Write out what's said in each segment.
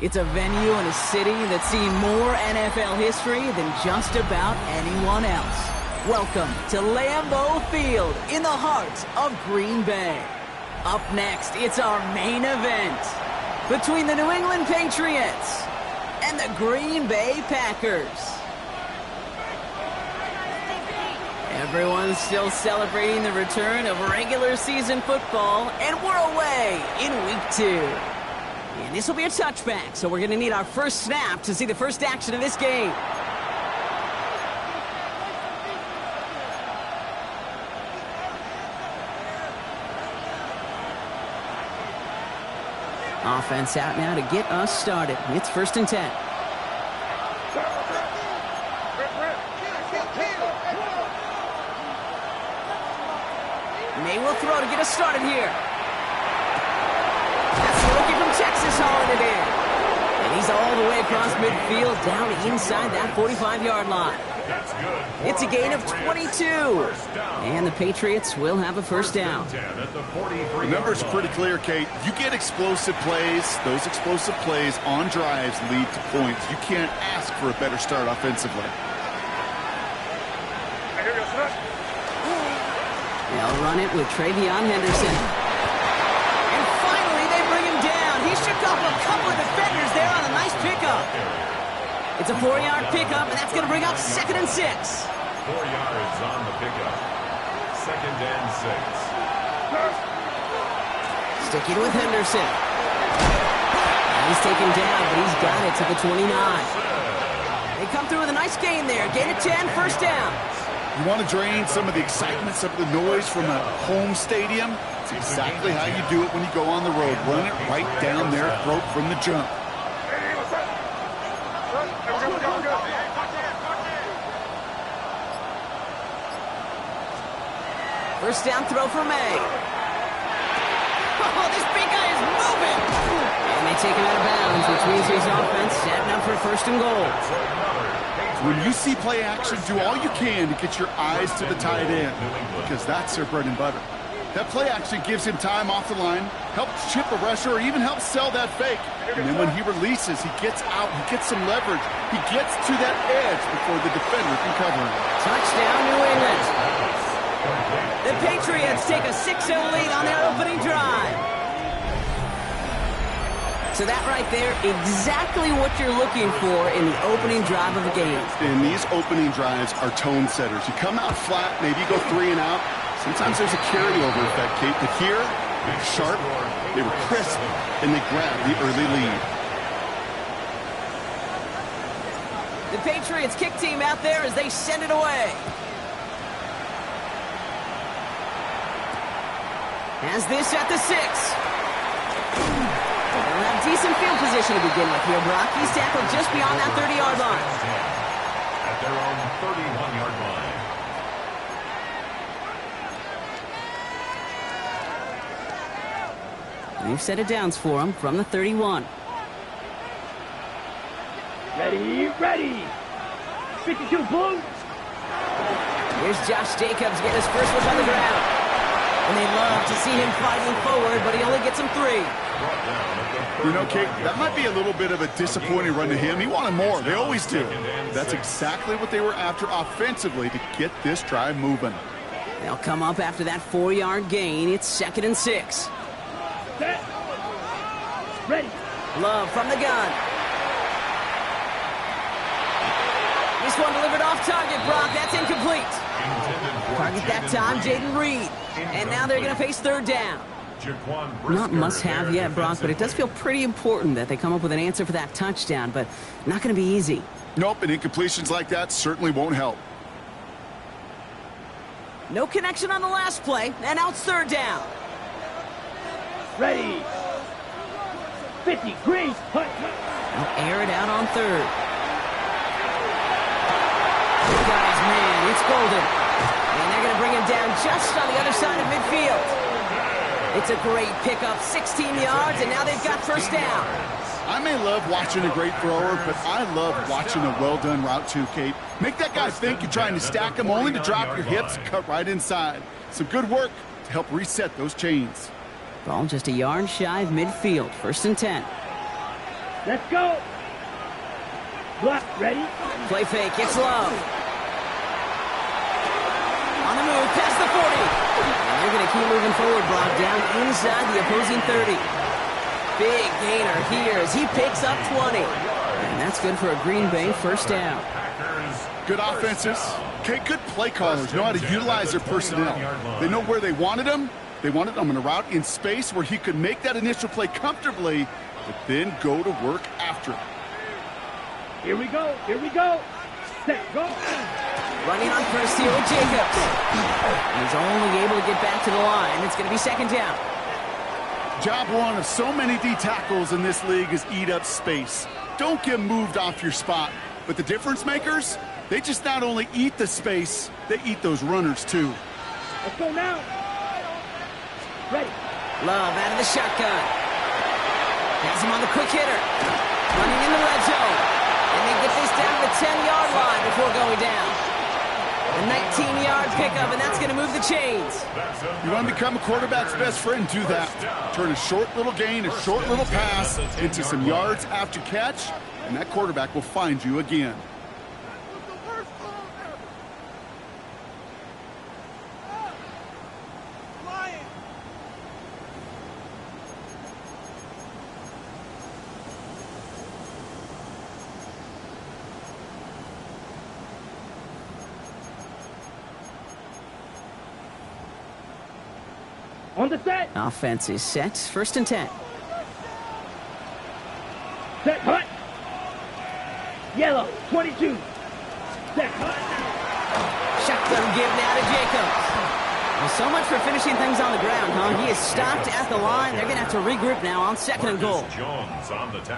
It's a venue in a city that's seen more NFL history than just about anyone else. Welcome to Lambeau Field in the heart of Green Bay. Up next, it's our main event between the New England Patriots and the Green Bay Packers. Everyone's still celebrating the return of regular season football, and we're away in week 2. And this will be a touchback, so we're going to need our first snap to see the first action of this game. Offense out now to get us started. It's 1st and 10. May will throw to get us started here. That's the rookie from Texas hauling it in. And he's all the way across midfield down inside that 45-yard line. It's a gain of 22. And the Patriots will have a first down. The number's pretty clear, Kate. You get explosive plays. Those explosive plays on drives lead to points. You can't ask for a better start offensively. They'll run it with Travion Henderson. And finally, they bring him down. He shook off a couple of defenders there on a nice pickup. It's a 4-yard pickup, and that's going to bring up 2nd and 6. 4 yards on the pickup. 2nd and 6. Sticking with Henderson. He's taken down, but he's got it to the 29. They come through with a nice gain there. Gain of 10, first down. You want to drain some of the excitement, some of the noise from a home stadium? It's exactly how you do it when you go on the road. Run it right down their throat from the jump. First down throw for May. Oh, this big guy is moving. And they take him out of bounds, which means his offense setting up for 1st and goal. When you see play action, do all you can to get your eyes to the tight end, because that's their bread and butter. That play action gives him time off the line, helps chip a rusher, or even helps sell that fake. And then when he releases, he gets out, he gets some leverage. He gets to that edge before the defender can cover him. Touchdown, New England. The Patriots take a 6-0 lead on their opening drive. So that right there, exactly what you're looking for in the opening drive of a game. And these opening drives are tone setters. You come out flat, maybe you go 3 and out. Sometimes there's a carryover effect, Kate. But here, they were sharp, they were crisp, and they grabbed the early lead. The Patriots kick team out there as they send it away. Has this at the 6. They'll have decent field position to begin with here, Brock. He's tackled just beyond that 30-yard line. At their own 31-yard line. They've set it downs for him from the 31. Ready. 52 blue. Here's Josh Jacobs getting his first look on the ground. And they love to see him fighting forward, but he only gets him 3. You know, Kate, that might be a little bit of a disappointing run to him. He wanted more. They always do. That's exactly what they were after offensively to get this drive moving. They'll come up after that 4-yard gain. It's 2nd and 6. Set. Ready. Love from the gun. This one delivered off target, Brock. That's incomplete. Target that time, Jaden Reed. And now they're going to face 3rd down. Not must-have yet, Brock, but it does feel pretty important that they come up with an answer for that touchdown, but not going to be easy. Nope, and incompletions like that certainly won't help. No connection on the last play, and now it's 3rd down. Ready. 50, green. They'll air it out on 3rd. Good guys, man, it's Golden. And they're going to bring him down just on the other side of midfield. It's a great pickup, 16 yards, and now they've got first down. I may love watching a great thrower, but I love watching a well-done route too, Kate. Make that guy think you're trying to stack him only to drop your hips, cut right inside. Some good work to help reset those chains. Ball just a yard shy of midfield, 1st and 10. Let's go. Block, ready? Play fake, it's low. On the move, past the 40. And they're going to keep moving forward, Brock, down inside the opposing 30. Big gainer here as he picks up 20. And that's good for a Green Bay first down. Good offenses. Okay, good play callers know how to utilize their personnel. They know where they wanted them. They wanted them in a route in space where he could make that initial play comfortably, but then go to work after it. Here we go. Here we go. Set, go. Running on first here with Jacobs. He's only able to get back to the line. It's going to be 2nd down. Job one of so many D tackles in this league is eat up space. Don't get moved off your spot. But the difference makers, they just not only eat the space, they eat those runners too. Let's go now. Ready. Love out of the shotgun. Has him on the quick hitter. Running in the red zone. And they get this down to the 10-yard line before going down. A 19-yard pickup, and that's going to move the chains. You want to become a quarterback's best friend, do that. Turn a short little gain, a short little pass into some yards after catch, and that quarterback will find you again. On the set. Offense is set. 1st and 10. Set, hut. Yellow, 22. Set, hut. Shotgun give now to Jacobs. Well, so much for finishing things on the ground, huh? He is stopped at the line. They're going to have to regroup now on 2nd and goal.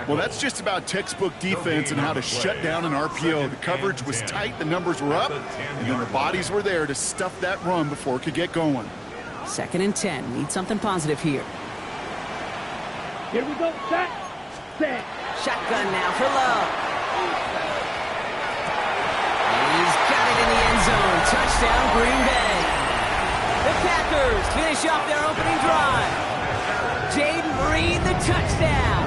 Well, that's just about textbook defense and how to shut down an RPO. The coverage was tight, the numbers were up, and then the bodies were there to stuff that run before it could get going. 2nd and 10. Need something positive here. Here we go. Set. Set. Shotgun now for Love. And he's got it in the end zone. Touchdown, Green Bay. The Packers finish off their opening drive. Jaden Reed, the touchdown.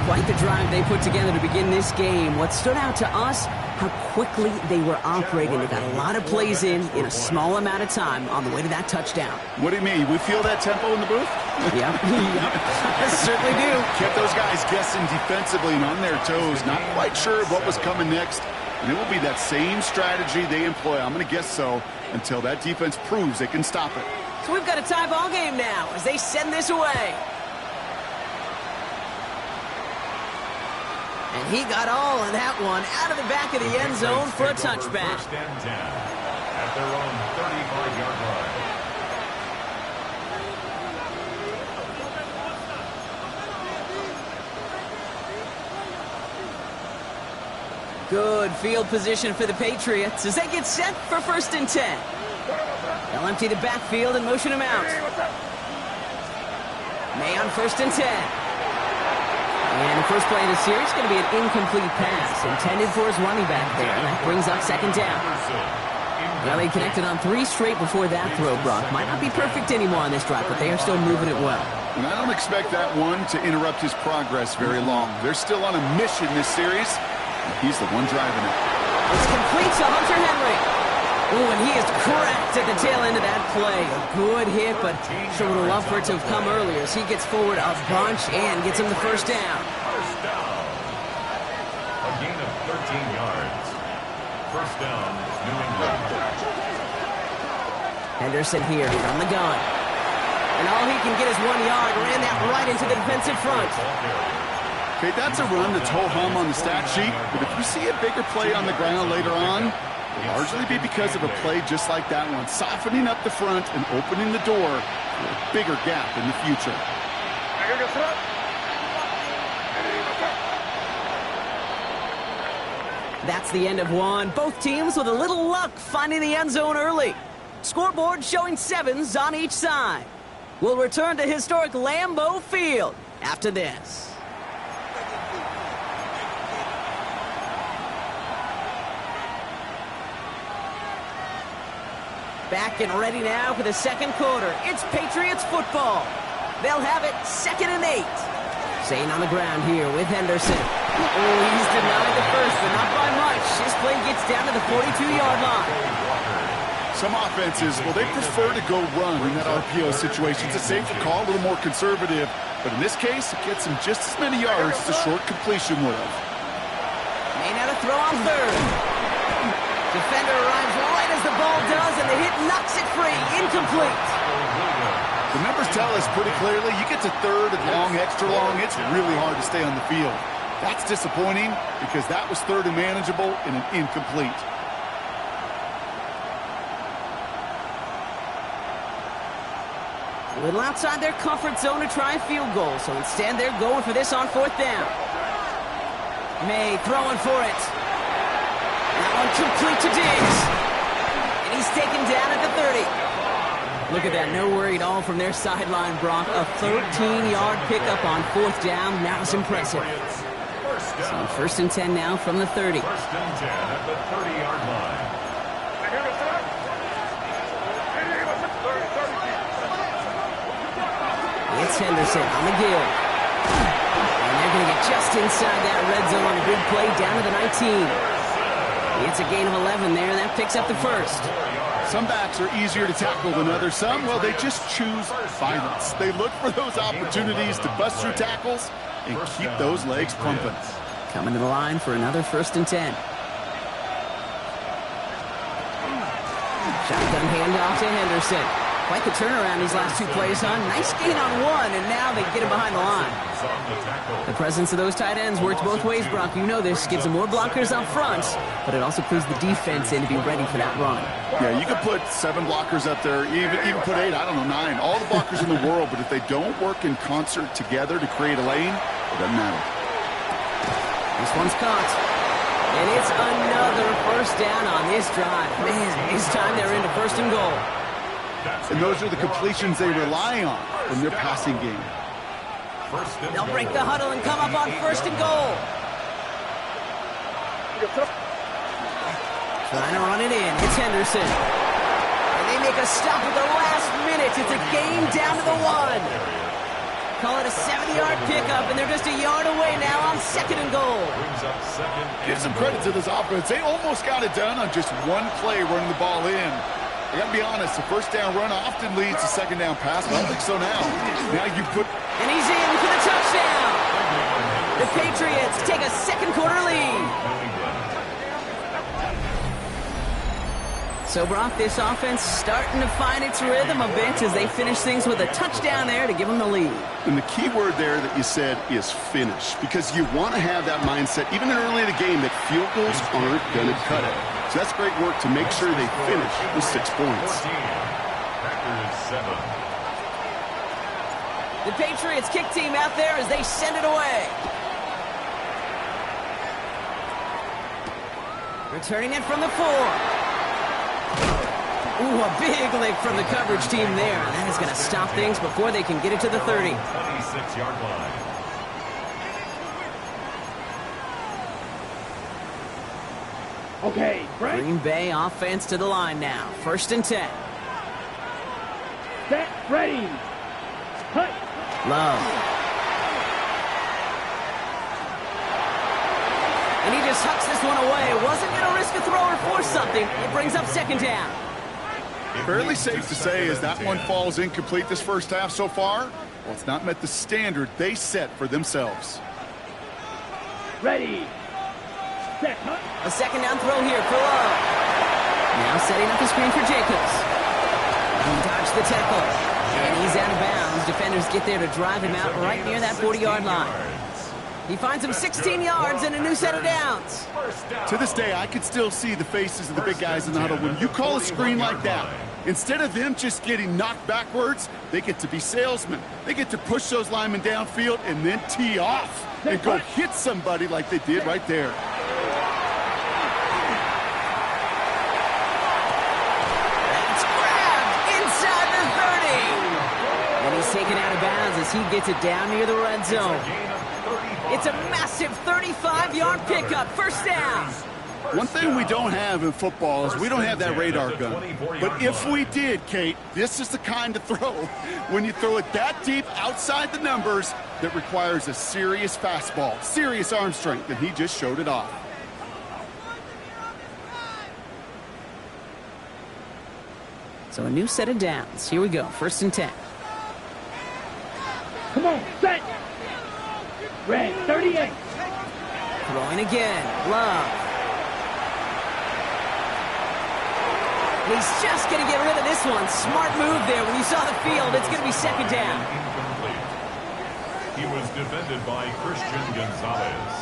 Quite the drive they put together to begin this game. What stood out to us, how quickly they were operating. They got a lot of plays in a small amount of time on the way to that touchdown. What do you mean? We feel that tempo in the booth? Yep. Yep. Certainly do. Kept those guys guessing defensively and on their toes, not quite sure what was coming next. And it will be that same strategy they employ, I'm going to guess so, until that defense proves they can stop it. So we've got a tie ball game now as they send this away. And he got all of that one out of the back of the end zone for a touchback. 1st and 10 at their own 35-yard line. Good field position for the Patriots as they get set for 1st and 10. They'll empty the backfield and motion him out. May on 1st and 10. And the first play of the series is going to be an incomplete pass intended for his running back there. And that brings up 2nd down. Well, they connected on 3 straight before that throw, Brock. Might not be perfect anymore on this drive, but they are still moving it well. And I don't expect that one to interrupt his progress very long. They're still on a mission this series, and he's the one driving it. It's complete to Hunter Henry. Ooh, and he is cracked at the tail end of that play. A good hit, but sure would have loved for it to have come earlier as he gets forward a bunch and gets him the 1st down. First down. A gain of 13 yards. 1st down, New England. Henderson here from the gun. And all he can get is 1 yard. Ran that right into the defensive front. Okay, that's a run that's ho-hum on the stat sheet, but if you see a bigger play on the ground later on, it'll largely be because of a play just like that one, softening up the front and opening the door for a bigger gap in the future. That's the end of one. Both teams with a little luck finding the end zone early. Scoreboard showing 7s on each side. We'll return to historic Lambeau Field after this. Back and ready now for the second quarter. It's Patriots football. They'll have it 2nd and 8. Staying on the ground here with Henderson. Oh, he's denied the first, but not by much. His play gets down to the 42-yard line. Some offenses, well, they prefer to go run in that RPO situation. It's a safer call, a little more conservative. But in this case, it gets him just as many yards as a short completion would have. May now to throw on 3rd. Defender arrives right as the ball does, and the hit knocks it free. Incomplete. The numbers tell us pretty clearly, you get to 3rd and long, extra long, it's really hard to stay on the field. That's disappointing because that was 3rd and manageable and an incomplete. A little outside their comfort zone to try a field goal, so instead they're going for this on 4th down. May throwing for it. That one complete to Diggs. And he's taken down at the 30. Look at that, no worry at all from their sideline, Brock. A 13-yard pickup on 4th down. That was impressive. So 1st and 10 now from the 30. 1st and 10 at the 30-yard line. It's Henderson on the gill. And they're going to get just inside that red zone on a big play down to the 19. It's a gain of 11 there, and that picks up the 1st. Some backs are easier to tackle than others. Some, well, they just choose violence. They look for those opportunities to bust through tackles and keep those legs pumping. Coming to the line for another 1st and 10. Shotgun handoff to Henderson. Quite the turnaround these last 2 plays, huh? Nice gain on 1, and now they get him behind the line. The presence of those tight ends works both ways, Brock. You know this. Gives them more blockers up front, but it also puts the defense in to be ready for that run. Yeah, you could put 7 blockers up there, even put 8, I don't know, 9. All the blockers in the world, but if they don't work in concert together to create a lane, it doesn't matter. This one's caught. And it's another 1st down on this drive. Man, this time they're into 1st and goal. And those are the completions they rely on in their passing game. They'll break the huddle and come up on 1st and goal. Trying to run it in. It's Henderson. And they make a stop at the last minute. It's a gain down to the 1. Call it a 70-yard pickup, and they're just a yard away now on 2nd and goal. Give some credit to this offense. They almost got it done on just 1 play running the ball in. I got to be honest, the 1st down run often leads to 2nd down pass. I don't think so now. Now you put... And he's in for the touchdown. The Patriots take a 2nd quarter lead. So, Brock, this offense starting to find its rhythm a bit as they finish things with a touchdown there to give them the lead. And the key word there that you said is finish, because you want to have that mindset, even early in the game, that field goals aren't going to cut it. So that's great work to make sure they finish with 6 points. Packers 7. The Patriots kick team out there as they send it away. Returning it from the 4. Ooh, a big lick from the coverage team there. That is going to stop things before they can get it to the 30. 26-yard line. Okay, Frank. Green Bay offense to the line now. 1st and 10. Set, ready. Cut. Love. And he just hucks this one away. Wasn't going to risk a throw or force something. It brings up 2nd down. Fairly safe to say as that one falls incomplete this 1st half so far, well, it's not met the standard they set for themselves. Ready. Set, cut. A 2nd down throw here for Love. Now setting up the screen for Jacobs. He dodged the tackle. And he's out of bounds. Defenders get there to drive him out right near that 40-yard line. He finds him 16 yards and a new set of downs. To this day, I can still see the faces of the big guys in the huddle. When you call a screen like that, instead of them just getting knocked backwards, they get to be salesmen. They get to push those linemen downfield and then tee off and go hit somebody like they did right there. That's as he gets it down near the red zone. It's a massive 35-yard pickup. First down. One thing we don't have in football is we don't have that radar gun. But if we did, Kate, this is the kind of throw, when you throw it that deep outside the numbers, that requires a serious fastball, serious arm strength, and he just showed it off. So a new set of downs. Here we go. First and 10. Come on, set. Red, 38. Throwing again. Love. He's just going to get rid of this one. Smart move there. When you saw the field, it's going to be second down. Incomplete. He was defended by Christian Gonzalez.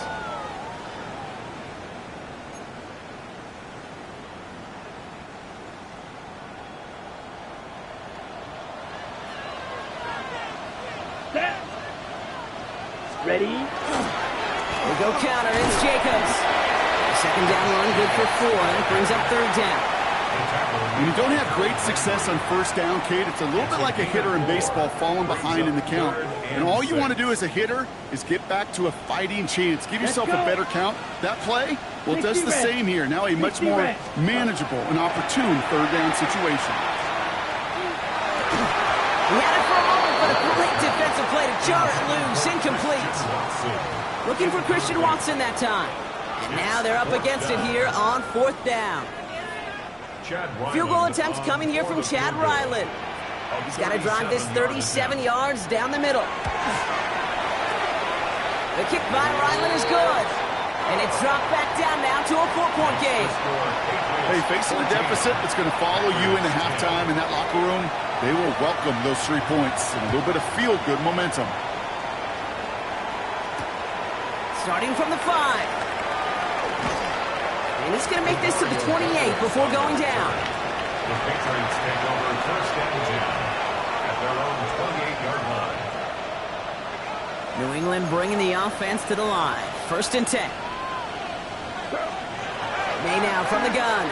Set. Ready. We go counter. It's Jacobs. Second down run, good for 4. That brings up third down. When you don't have great success on first down, Kate, it's a little bit like a hitter in baseball falling behind in the count. And all you want to do as a hitter is get back to a fighting chance. Give yourself a better count. That play, well, it does the same here. Now a much more manageable and opportune third down situation. He had it for a moment, but a great defensive play to jar it loose. Incomplete. Looking for Christian Watson that time. And now they're up against it here on fourth down. Field goal attempts coming here from Chad Ryland. He's got to drive this 37 yards down the middle. The kick by Ryland is good. And it's dropped back down now to a 4-point game. Hey, facing a deficit that's going to follow you into halftime in that locker room, they will welcome those 3 points and a little bit of feel-good momentum. Starting from the 5. And he's going to make this to the 28 before going down. The Patriots take over first and 10 at their own 28-yard line. New England bringing the offense to the line. First and 10. May now from the gun.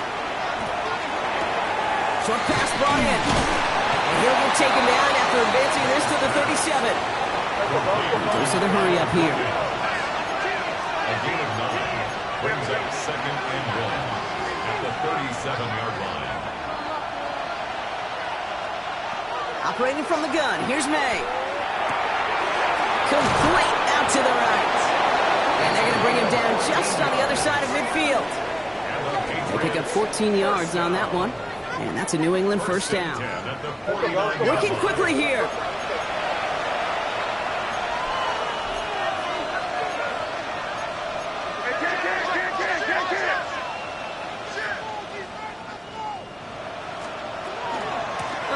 Short pass brought in. And he'll get taken down after advancing this to the 37. Dose of the hurry up here. A gain of 9 brings up second and 1 at the 37-yard line. Operating from the gun, here's May. Complete out to the right. And they're going to bring him down just on the other side of midfield. They pick up 14 yards on that one. And that's a New England first down. Working quickly here.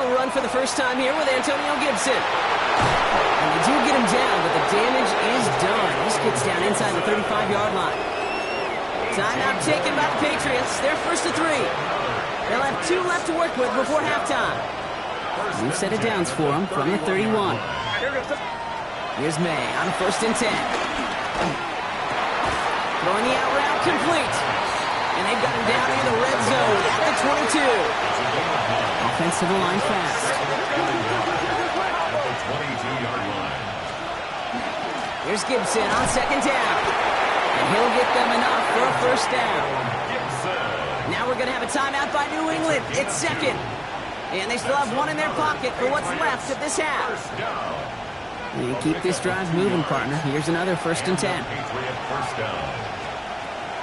Run for the first time here with Antonio Gibson. And they do get him down, but the damage is done. This gets down inside the 35-yard line. Timeout taken by the Patriots. They're first to 3. They'll have 2 left to work with before halftime. New set of downs for them from the 31. Here's May on first and 10. Throwing the out route complete. And they've got him down in the red zone at the 22. Offense to the line fast. At the 22-yard line. Here's Gibson on second down. And he'll get them enough for a first down. Now we're going to have a timeout by New England. It's second. And they still have 1 in their pocket for what's left of this half. You keep this drive moving, partner. Here's another first and 10.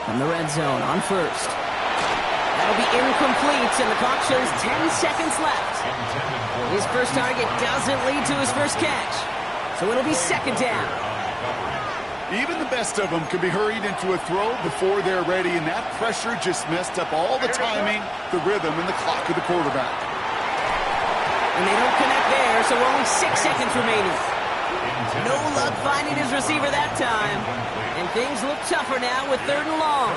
From the red zone on first. That'll be incomplete, and the clock shows 10 seconds left. His first target doesn't lead to his first catch. So it'll be second down. Even the best of them can be hurried into a throw before they're ready, and that pressure just messed up all the timing, the rhythm, and the clock of the quarterback. And they don't connect there, so only 6 seconds remaining. No luck finding his receiver that time. And things look tougher now with third and long.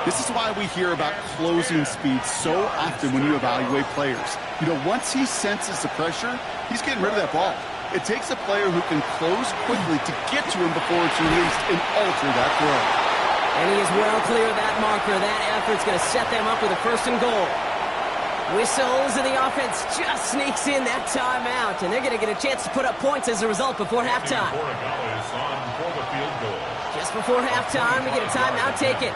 This is why we hear about closing speed so often when you evaluate players. You know, once he senses the pressure, he's getting rid of that ball. It takes a player who can close quickly to get to him before it's released and alter that throw. And he is well clear of that marker. That effort's going to set them up with a first and goal. Whistles, and the offense just sneaks in that timeout. And they're going to get a chance to put up points as a result before halftime. Just before halftime, we get a timeout taken.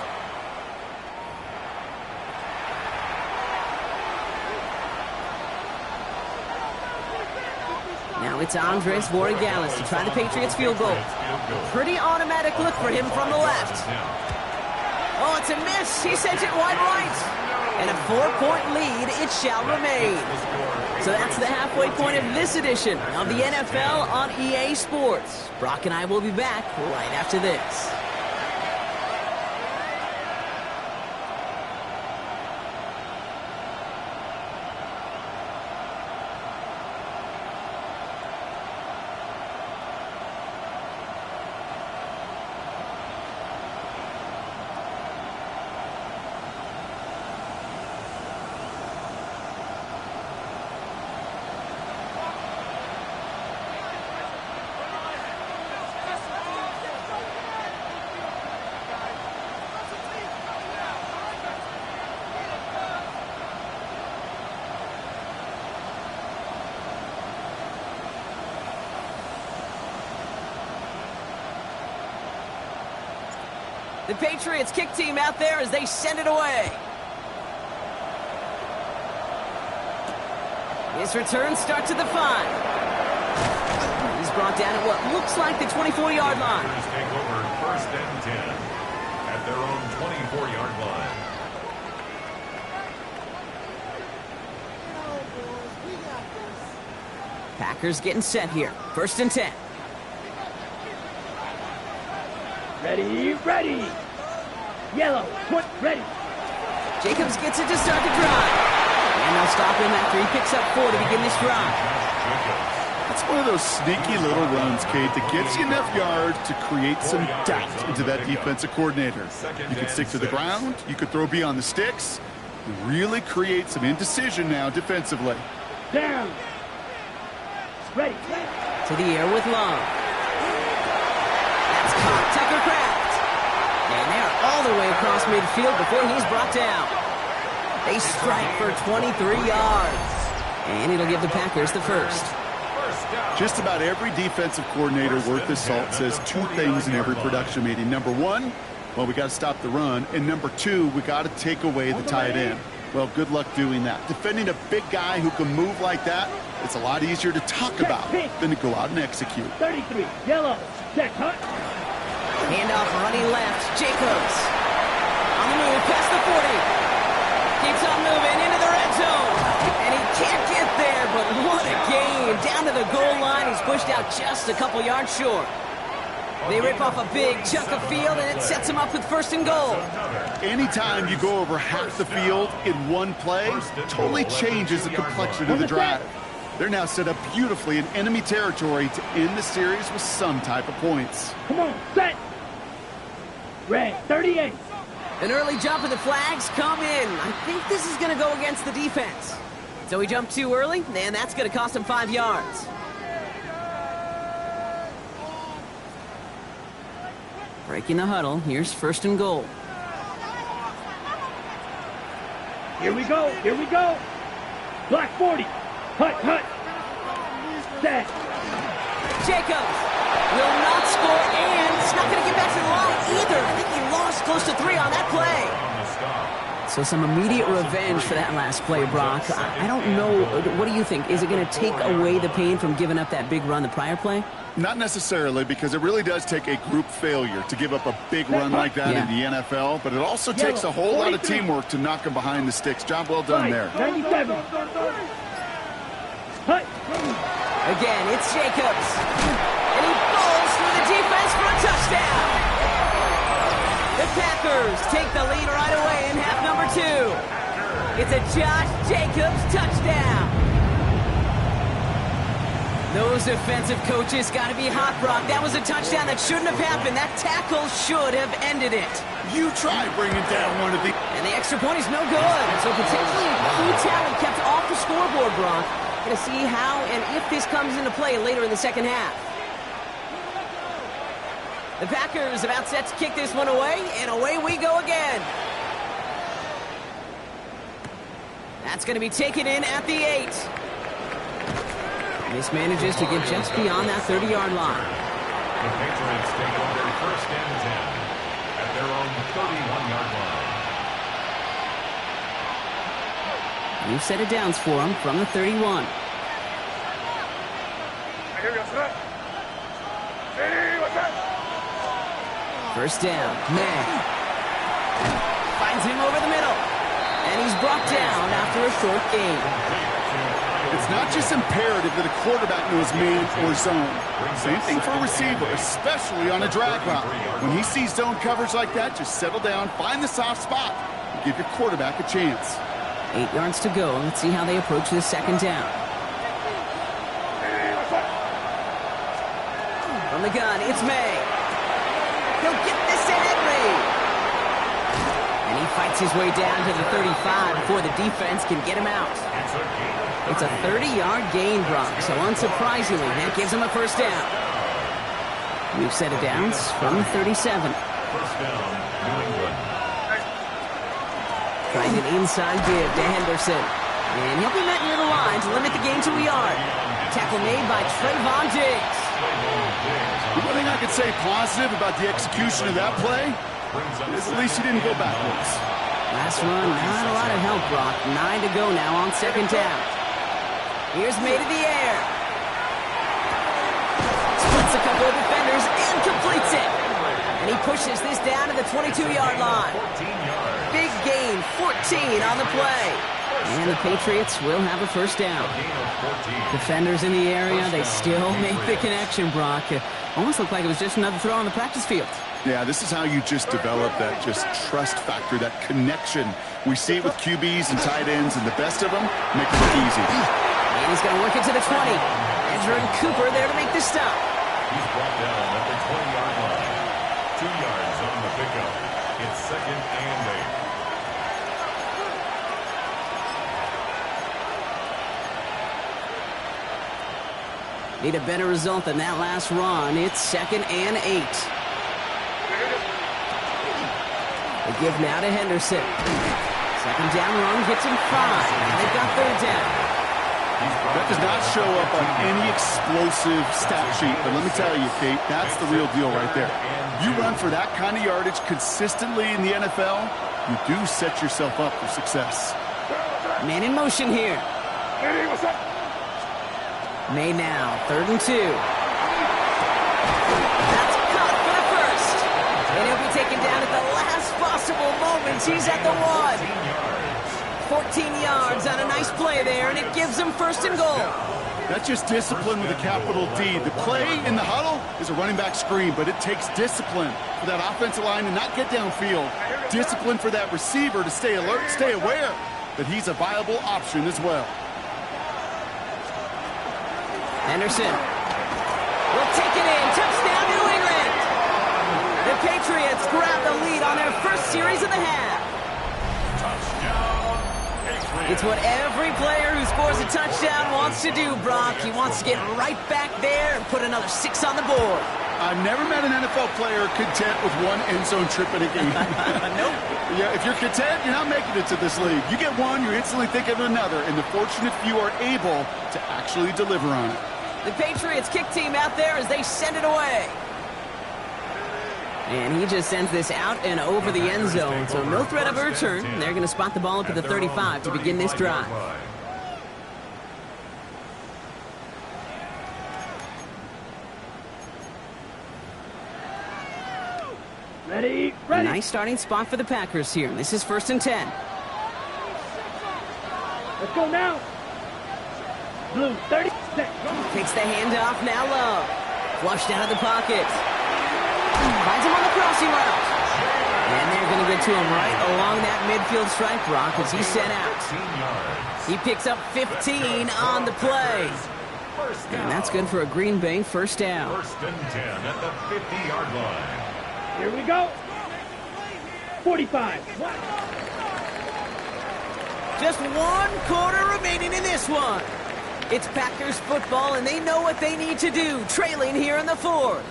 Now it's Andres Vortigales to try the Patriots field goal. Pretty automatic look for him from the left. Oh, it's a miss. He sends it wide right. And a 4-point lead, it shall remain. So that's the halfway point of this edition of the NFL on EA Sports. Brock and I will be back right after this. The Patriots kick team out there as they send it away. His return starts at the 5. He's brought down at what looks like the 24-yard line. Take over 1st and 10 at their own 24-yard line. Packers getting set here. 1st and 10. Ready, ready. Yellow, put ready. Jacobs gets it to start the drive. And they'll stop him after he picks up 4 to begin this drive. That's one of those sneaky little runs, Kate, that gets you enough yards to create some doubt into that defensive coordinator. You could stick to the ground. You could throw beyond the sticks. And really create some indecision now defensively. Down. Ready. To the air with Long. That's caught. Tucker Kraft. And they're all the way across midfield before he's brought down. They strike for 23 yards. And it'll give the Packers the first. Just about every defensive coordinator worth his salt says 2 things in every production meeting. Number 1, well, we got to stop the run. And number 2, we got to take away the tight end. Well, good luck doing that. Defending a big guy who can move like that, it's a lot easier to talk about than to go out and execute. 33, yellow, check, hut. Handoff running left. Jacobs. On the move past the 40. Keeps on moving into the red zone. And he can't get there, but what a game. Down to the goal line. He's pushed out just a couple yards short. They rip off a big chunk of field, and it sets him up with 1st and goal. Anytime you go over half the field in one play, totally changes the complexion of the drive. They're now set up beautifully in enemy territory to end the series with some type of points. Come on, set. Red, 38. An early jump and the flags come in. I think this is going to go against the defense. So he jumped too early, and that's going to cost him 5 yards. Breaking the huddle, here's 1st and goal. Here we go, here we go. Black 40. Hut, hut. Set. Jacobs will not score, and it's not going to get back to the line either. I think he lost close to 3 on that play. So some immediate revenge for that last play, Brock. I don't know. What do you think? Is it going to take away the pain from giving up that big run the prior play? Not necessarily, because it really does take a group failure to give up a big run like that in the NFL, but it also takes a whole lot of teamwork to knock him behind the sticks. Job well done there. 97. Hut. Again, it's Jacobs. And he falls through the defense for a touchdown. The Packers take the lead right away in half number 2. It's a Josh Jacobs touchdown. Those defensive coaches got to be hot, Brock. That was a touchdown that shouldn't have happened. That tackle should have ended it. You try bringing down one of the... And the extra point is no good. So potentially key talent kept off the scoreboard, Brock. Going to see how and if this comes into play later in the second half. The Packers about set to kick this one away, and away we go again. That's That's going to be taken in at the 8. This manages to get just beyond that 30-yard line. The Patriots take over first and 10 at their own 31-yard line. New set of downs for him from the 31. First down, May. Finds him over the middle. And he's brought down after a short gain. It's not just imperative that a quarterback knows man or zone. Same thing for a receiver, especially on a drag route. When he sees zone coverage like that, just settle down, find the soft spot, and give your quarterback a chance. 8 yards to go. Let's see how they approach this second down. From the gun, it's May. He'll get this in Henry. And he fights his way down to the 35 before the defense can get him out. It's a 30-yard gain, Brock, so unsurprisingly, that gives him a first down. We've set of downs from the 37. First down, New England. Trying an inside give to Henderson. And he'll be met near the line to limit the gain to a yard. Tackle made by Trayvon Diggs. The one thing I could say positive about the execution of that play is at least he didn't go backwards. Last run, not a lot of help, Brock. 9 to go now on second down. Here's May to the air. Splits a couple of defenders and completes it. And he pushes this down to the 22-yard line. Big gain, 14 on the play. And the Patriots will have a first down. Defenders in the area, they still make the connection, Brock. It almost looked like it was just another throw on the practice field. Yeah, this is how you just develop that just trust factor, that connection. We see it with QBs and tight ends, and the best of them make it look easy. And he's going to work it to the 20. And Jordan Cooper there to make the stop. He's brought down at the 20-yard line. 2 yards on the pickup. It's second and 8. Need a better result than that last run. It's second and 8. They give now to Henderson. Second down run gets him 5. They've got third down. That does not show up on any explosive stat sheet, but let me tell you, Kate, that's the real deal right there. You run for that kind of yardage consistently in the NFL, you do set yourself up for success. Man in motion here. May now, 3rd and 2. That's caught for the first. And he'll be taken down at the last possible moment. He's at the 1. 14 yards on a nice play there, and it gives him first and goal. That's just discipline with a capital D. The play in the huddle is a running back screen, but it takes discipline for that offensive line to not get downfield. Discipline for that receiver to stay alert, stay aware that he's a viable option as well. Henderson will take it in. Touchdown, New England. The Patriots grab the lead on their first series of the half. It's what every player who scores a touchdown wants to do, Brock. He wants to get right back there and put another 6 on the board. I've never met an NFL player content with one end zone trip in a game. Nope. Yeah, if you're content, you're not making it to this league. You get one, you're instantly thinking of another, and the fortunate few are able to actually deliver on it. The Patriots kick team out there as they send it away. And he just sends this out and over the end zone. So no threat of a return. They're going to spot the ball up at the 35 to begin this drive. Ready, A ready. nice starting spot for the Packers here. This is 1st and 10. Let's go now. Blue, 30 seconds. Takes the handoff, now Love. Flushed out of the pocket. Finds him on the crossing route. And they're going to get to him right along that midfield stripe, Brock, as he's sent out. He picks up 15 on the play. And that's good for a Green Bay first down. 1st and 10 at the 50-yard line. Here we go. 45. Just 1 quarter remaining in this one. It's Packers football, and they know what they need to do, trailing here in the 4th.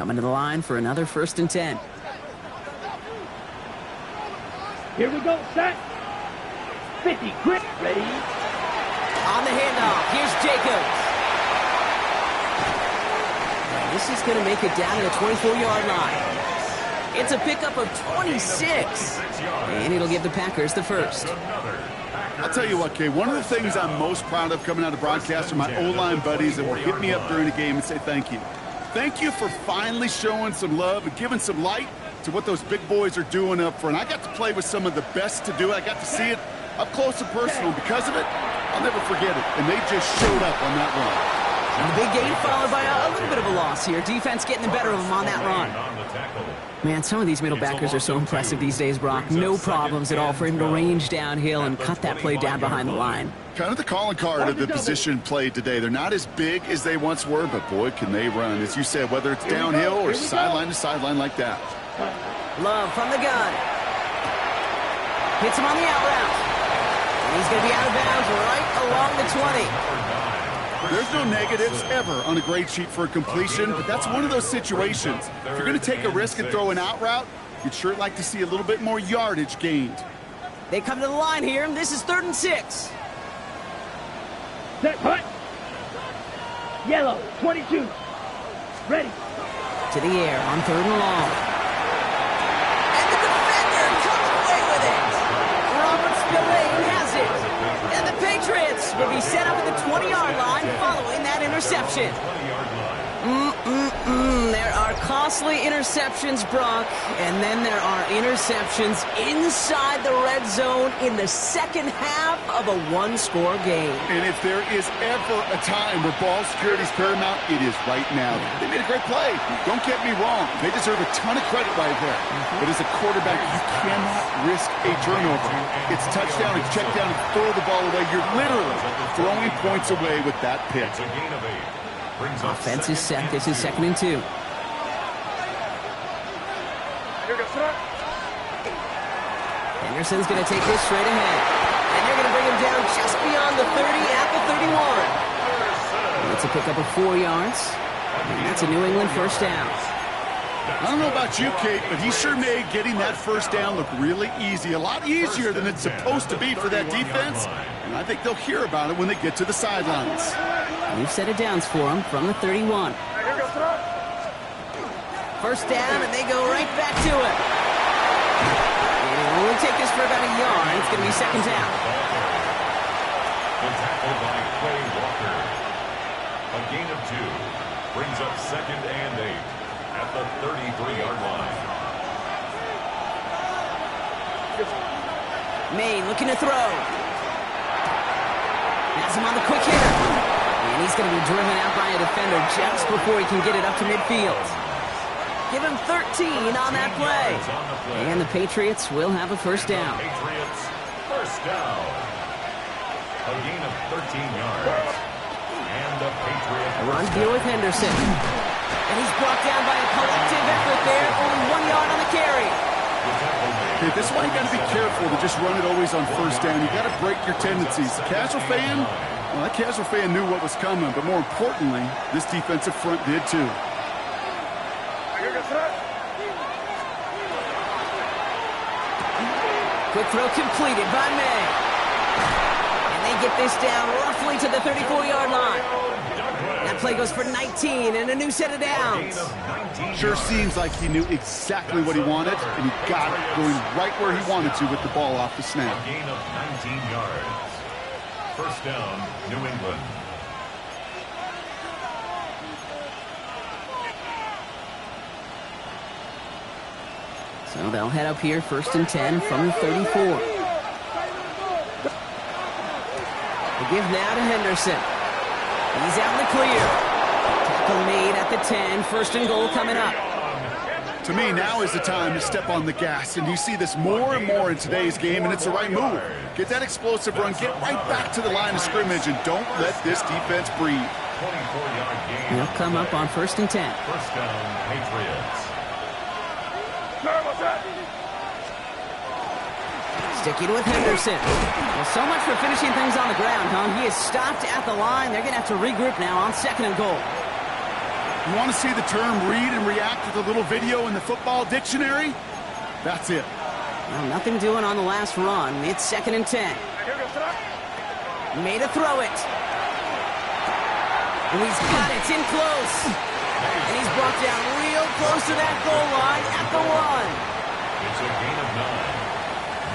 Coming to the line for another 1st and 10. Here we go, set. 50, quick, ready. On the handoff, here's Jacobs. And this is going to make it down to the 24-yard line. It's a pickup of 26. And it'll give the Packers the first. I'll tell you what, Kay, one of the things I'm most proud of coming out of broadcast are my O-line buddies that will hit me up during the game and say thank you. Thank you for finally showing some love and giving some light to what those big boys are doing up front. I got to play with some of the best to do it. I got to see it up close and personal. Because of it, I'll never forget it. And they just showed up on that run. And the big gain followed by a little bit of a loss here. Defense getting the better of them on that run. Man, some of these middle backers are so impressive these days, Brock. No problems at all for him to range downhill and cut that play down behind the line. Kind of the calling card of the position played today. They're not as big as they once were, but boy, can they run. As you said, whether it's downhill or sideline to sideline like that. Love from the gun. Hits him on the out route. And he's going to be out of bounds right along the 20. There's no negatives ever on a grade sheet for a completion, but that's one of those situations. If you're going to take a risk and throw an out route, you'd sure like to see a little bit more yardage gained. They come to the line here, and this is 3rd and 6. Set, hut. Yellow, 22. Ready. To the air on 3rd and long. And the defender comes away with it. Robert Spillane has it. And the Patriots will be set up at the 20-yard line following that interception. There are costly interceptions, Brock, and then there are interceptions inside the red zone in the second half of a one-score game. And if there is ever a time where ball security is paramount, it is right now. They made a great play. Don't get me wrong. They deserve a ton of credit right there. But as a quarterback, you cannot risk a turnover. It's touchdown and check down and throw the ball away. You're literally throwing points away with that pick. Offense is set. This is 2nd and 2. Henderson's going to take this straight ahead. And they're going to bring him down just beyond the 30 at the 31. It's a pickup of 4 yards. And that's a New England 1st down. I don't know about you, Kate, but he sure made getting that 1st down look really easy. A lot easier than it's supposed to be for that defense. And I think they'll hear about it when they get to the sidelines. New set of downs for him from the 31. 1st down, and they go right back to it. And we'll take this for about a yard. It's going to be 2nd down. The tackle by Quay Walker. A gain of 2 brings up 2nd and 8 at the 33-yard line. Maine looking to throw. Has him on the quick hitter. And he's going to be driven out by a defender just before he can get it up to midfield. Give him 13 on that play. And the Patriots will have a 1st down. Patriots, 1st down. A gain of 13 yards. And the Patriots. A run deal with Henderson. And he's brought down by a collective effort there. Only 1 yard on the carry. Okay, this is why you got to be careful to just run it always on 1st down. You got to break your tendencies. The casual fan, well, that casual fan knew what was coming, but more importantly, this defensive front did too. Quick throw completed by May. And they get this down roughly to the 34-yard line. That play goes for 19 and a new set of downs. Sure seems like he knew exactly what he wanted, and he got it, going right where he wanted to with the ball off the snap. A gain of 19 yards. 1st down, New England. So they'll head up here 1st and 10 from the 34. The give now to Henderson. He's out in the clear. Tackle made at the 10. 1st and goal coming up. To me, now is the time to step on the gas, and you see this more and more in today's game, and it's the right move. Get that explosive run, get right back to the line of scrimmage, and don't let this defense breathe. 24-yard gain. They'll come up on 1st and 10. 1st down, Patriots. Sticking with Henderson. Well, so much for finishing things on the ground, huh? He is stopped at the line. They're going to have to regroup now on 2nd and goal. You want to see the term read and react with a little video in the football dictionary? That's it. Well, nothing doing on the last run. It's 2nd and 10. Made a throw it. And he's got it. It's in close. And he's brought down real close to that goal line at the 1. It's a gain of 9.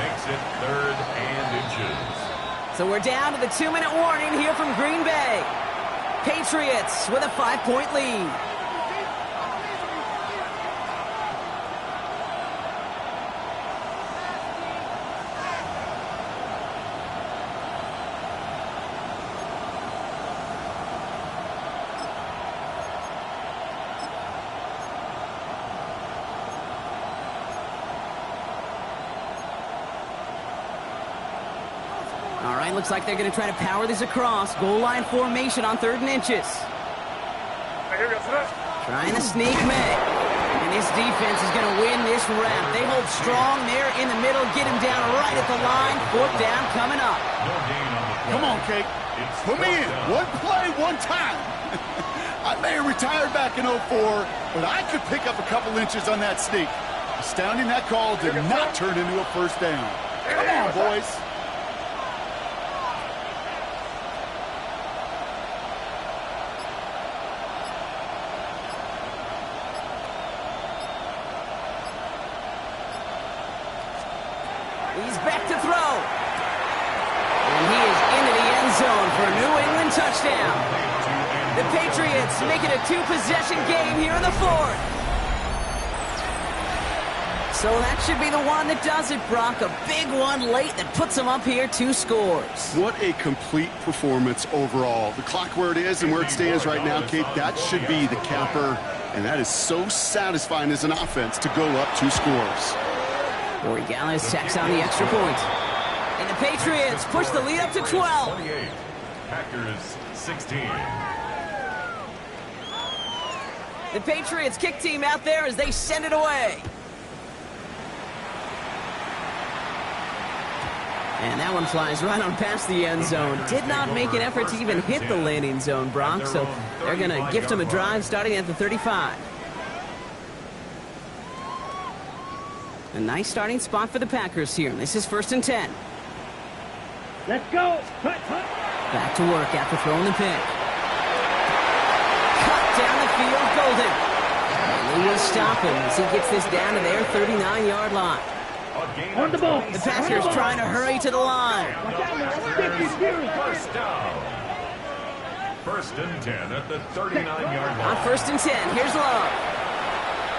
Makes it 3rd and inches. So we're down to the 2-minute warning here from Green Bay. Patriots with a 5-point lead. All right, looks like they're going to try to power this across. Goal line formation on 3rd and inches. Trying to sneak May. And this defense is going to win this round. They hold strong there in the middle, get him down right at the line. 4th down coming up. No gain on the play. Come on, Kate. Put me in. One play, one time. I may have retired back in 04, but I could pick up a couple inches on that sneak. Astounding that call did not turn into a 1st down. Come on, boys. He's back to throw. And he is into the end zone for a New England touchdown. The Patriots make it a 2-possession game here in the 4th. So that should be the one that does it, Brock. A big one late that puts them up here 2 scores. What a complete performance overall. The clock where it is and where it stands right now, Kate, that should be the capper. And that is so satisfying as an offense to go up 2 scores. Corey Gallis tacks on the extra point. And the Patriots push the lead up to 12. 28. Packers 16. The Patriots kick team out there as they send it away. And that one flies right on past the end zone. Did not make an effort to even hit the landing zone, Brock. So they're going to gift him a drive starting at the 35. A nice starting spot for the Packers here. This is 1st and 10. Let's go. Cut. Back to work after throwing the pick. Cut down the field, Golden. And they will stop him as he gets this down to their 39-yard line. On the ball. The Packers trying to hurry to the line. First down. 1st and 10 at the 39-yard line. On 1st and 10, here's Love.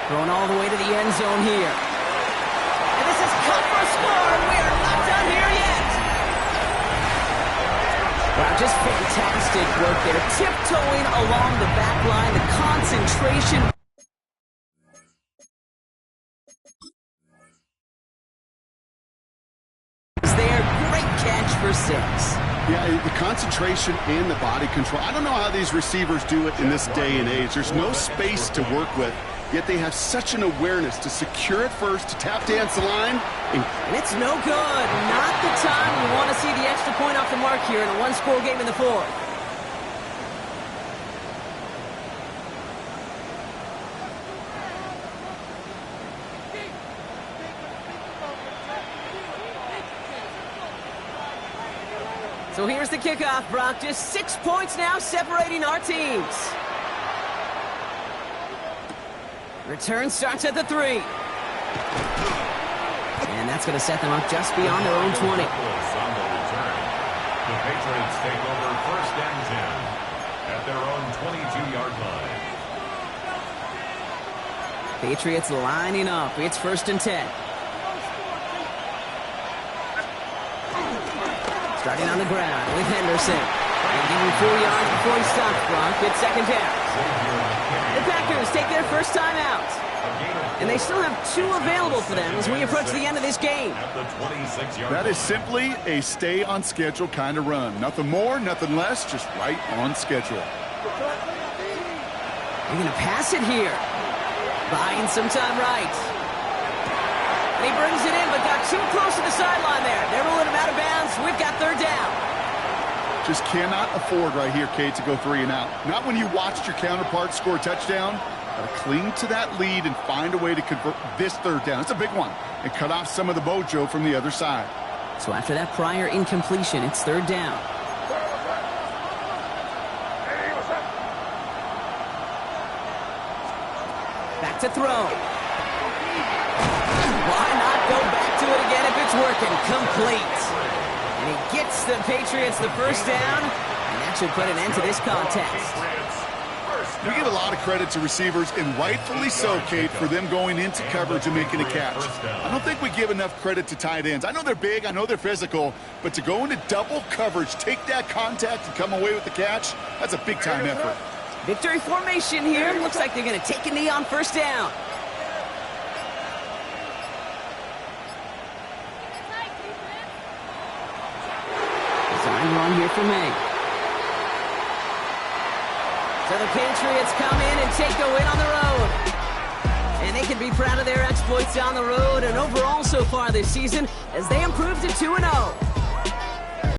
Throwing all the way to the end zone here. And this is cut for a score, and we are not done here yet. Wow, just fantastic work there. Tiptoeing along the back line, the concentration. For 6. Yeah, the concentration and the body control. I don't know how these receivers do it in this day and age. There's no space to work with, yet they have such an awareness to secure it first, to tap dance the line. And it's no good. Not the time we want to see the extra point off the mark here in a 1-score game in the 4th. So here's the kickoff, Brock. Just 6 points now separating our teams. Return starts at the 3. And that's going to set them up just beyond their own 20. On the return, the Patriots take over 1st and 10 at their own 22-yard line. Patriots lining up. It's 1st and 10. Starting on the ground with Henderson. And giving 4 yards before he stops, Brock. It's 2nd down. The Packers take their first time out. And they still have 2 available for them as we approach the end of this game. That is simply a stay on schedule kind of run. Nothing more, nothing less, just right on schedule. They're going to pass it here. Buying some time right. And he brings it in, but got too close to the sideline there. They're rolling him out of bounds. We've got 3rd down. Just cannot afford right here, Kate, to go 3 and out. Not when you watched your counterpart score a touchdown. Got to cling to that lead and find a way to convert this 3rd down. It's a big one. And cut off some of the mojo from the other side. So after that prior incompletion, it's 3rd down. Back to throw. Why not go back to it again if it's working? Complete. And he gets the Patriots the 1st down, and that should put an end to this contest. We give a lot of credit to receivers, and rightfully so, Kate, for them going into coverage and making a catch. I don't think we give enough credit to tight ends. I know they're big, I know they're physical, but to go into double coverage, take that contact, and come away with the catch, that's a big-time effort. Victory formation here. Looks like they're going to take a knee on 1st down. Design run here for May. So the Patriots come in and take the win on the road. And they can be proud of their exploits on the road and overall so far this season as they improve to 2-0.